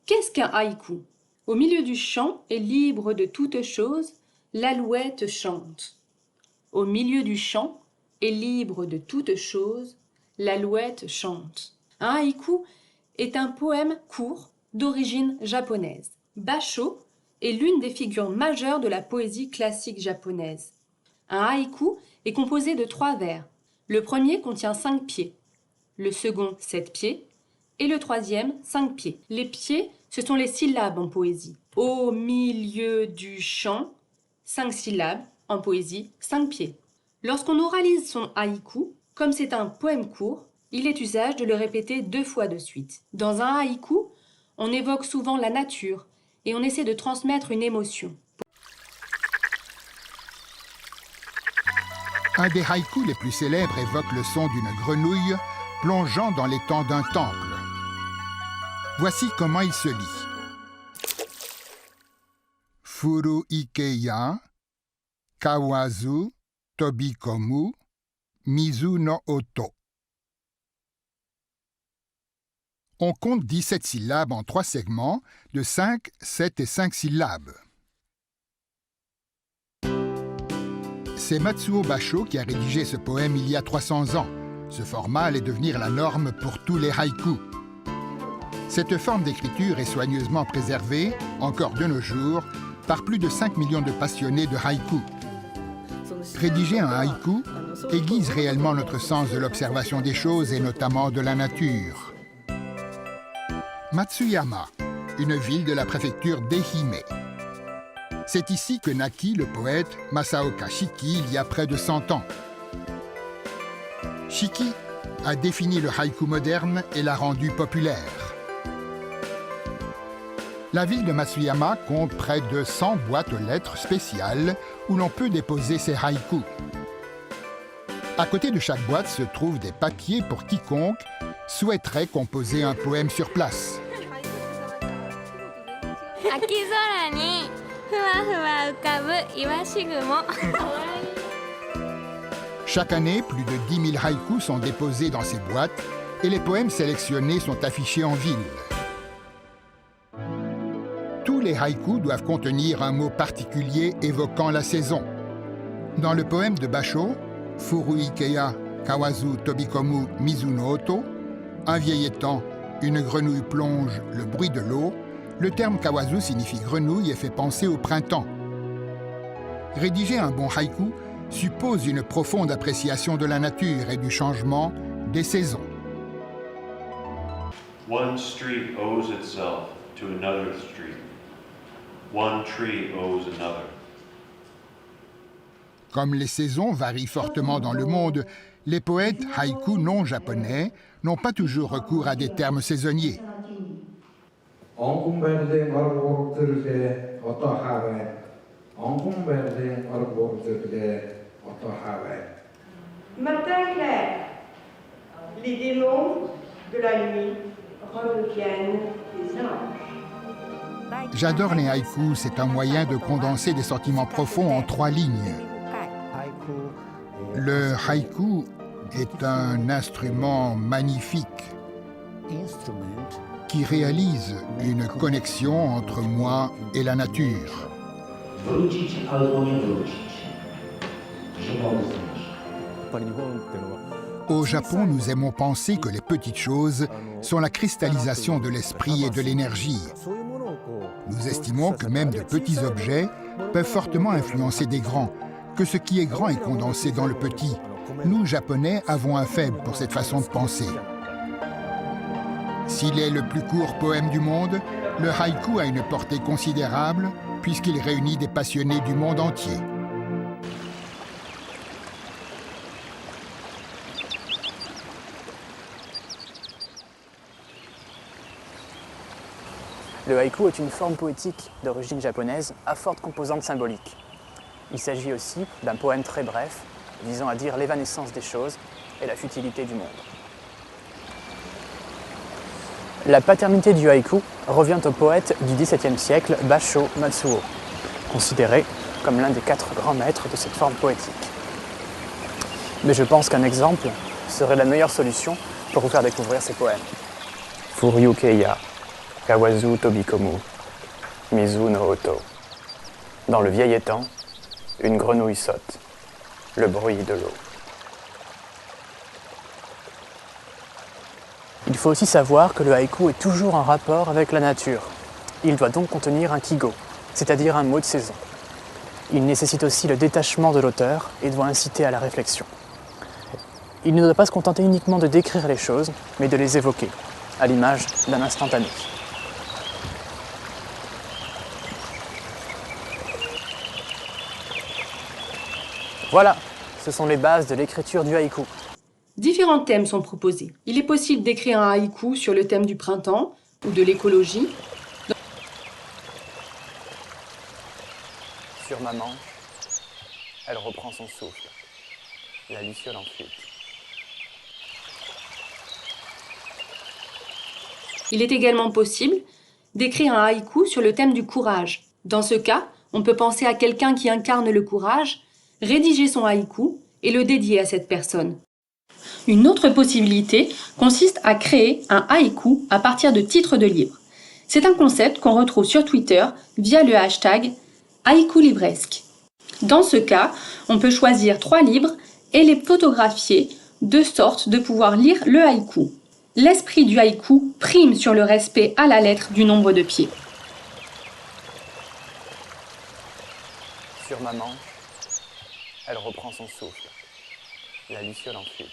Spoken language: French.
Qu'est-ce qu'un haïku? Au milieu du champ et libre de toute chose, l'alouette chante. Au milieu du champ et libre de toute chose, l'alouette chante. Un haïku est un poème court d'origine japonaise. Basho est l'une des figures majeures de la poésie classique japonaise. Un haïku est composé de 3 vers. Le premier contient 5 pieds, le second 7 pieds et le troisième 5 pieds. Les pieds, ce sont les syllabes en poésie. Au milieu du champ, 5 syllabes, en poésie 5 pieds. Lorsqu'on oralise son haïku, comme c'est un poème court, il est usage de le répéter 2 fois de suite. Dans un haïku, on évoque souvent la nature et on essaie de transmettre une émotion. Un des haïkus les plus célèbres évoque le son d'une grenouille plongeant dans l'étang d'un temple. Voici comment il se lit. Furu ikeya, kawazu, tobikomu, mizu no oto. On compte 17 syllabes en 3 segments de 5, 7 et 5 syllabes. C'est Matsuo Basho qui a rédigé ce poème il y a 300 ans. Ce format allait devenir la norme pour tous les haïkus. Cette forme d'écriture est soigneusement préservée, encore de nos jours, par plus de 5 millions de passionnés de haïku. Rédiger un haïku aiguise réellement notre sens de l'observation des choses et notamment de la nature. Matsuyama, une ville de la préfecture d'Ehime. C'est ici que naquit le poète Masaoka Shiki il y a près de 100 ans. Shiki a défini le haïku moderne et l'a rendu populaire. La ville de Matsuyama compte près de 100 boîtes aux lettres spéciales où l'on peut déposer ses haïkus. À côté de chaque boîte se trouvent des papiers pour quiconque souhaiterait composer un poème sur place. Chaque année, plus de 10 000 haïkus sont déposés dans ces boîtes et les poèmes sélectionnés sont affichés en ville. Tous les haïkus doivent contenir un mot particulier évoquant la saison. Dans le poème de Basho, Furu ikeya, kawazu tobikomu mizu no oto, un vieil étang, une grenouille plonge, le bruit de l'eau, le terme kawazu signifie grenouille et fait penser au printemps. Rédiger un bon haïku suppose une profonde appréciation de la nature et du changement des saisons. One street owes itself to another street. One tree owes another. Comme les saisons varient fortement dans le monde, les poètes haïkus non japonais n'ont pas toujours recours à des termes saisonniers. Matin clair, les démons de la nuit reviennent des anges. J'adore les haïkus, c'est un moyen de condenser des sentiments profonds en 3 lignes. Le haïku est un instrument magnifique qui réalise une connexion entre moi et la nature. Au Japon, nous aimons penser que les petites choses sont la cristallisation de l'esprit et de l'énergie. Nous estimons que même de petits objets peuvent fortement influencer des grands, que ce qui est grand est condensé dans le petit. Nous, Japonais, avons un faible pour cette façon de penser. S'il est le plus court poème du monde, le haïku a une portée considérable puisqu'il réunit des passionnés du monde entier. Le haïku est une forme poétique d'origine japonaise à forte composante symbolique. Il s'agit aussi d'un poème très bref, visant à dire l'évanescence des choses et la futilité du monde. La paternité du haïku revient au poète du XVIIe siècle, Basho Matsuo, considéré comme l'un des 4 grands maîtres de cette forme poétique. Mais je pense qu'un exemple serait la meilleure solution pour vous faire découvrir ces poèmes. Furu ikeya, Kawazu Tobikomu, Mizu no Oto. Dans le vieil étang, une grenouille saute, le bruit de l'eau. Il faut aussi savoir que le haïku est toujours en rapport avec la nature. Il doit donc contenir un kigo, c'est-à-dire un mot de saison. Il nécessite aussi le détachement de l'auteur et doit inciter à la réflexion. Il ne doit pas se contenter uniquement de décrire les choses, mais de les évoquer, à l'image d'un instantané. Voilà, ce sont les bases de l'écriture du haïku. Différents thèmes sont proposés. Il est possible d'écrire un haïku sur le thème du printemps ou de l'écologie. Sur ma manche, elle reprend son souffle, la luciole en flûte. Il est également possible d'écrire un haïku sur le thème du courage. Dans ce cas, on peut penser à quelqu'un qui incarne le courage, rédiger son haïku et le dédier à cette personne. Une autre possibilité consiste à créer un haïku à partir de titres de livres. C'est un concept qu'on retrouve sur Twitter via le hashtag haïku livresque. Dans ce cas, on peut choisir 3 livres et les photographier de sorte de pouvoir lire le haïku. L'esprit du haïku prime sur le respect à la lettre du nombre de pieds. Sur ma manche, elle reprend son souffle, la luciole en flûte.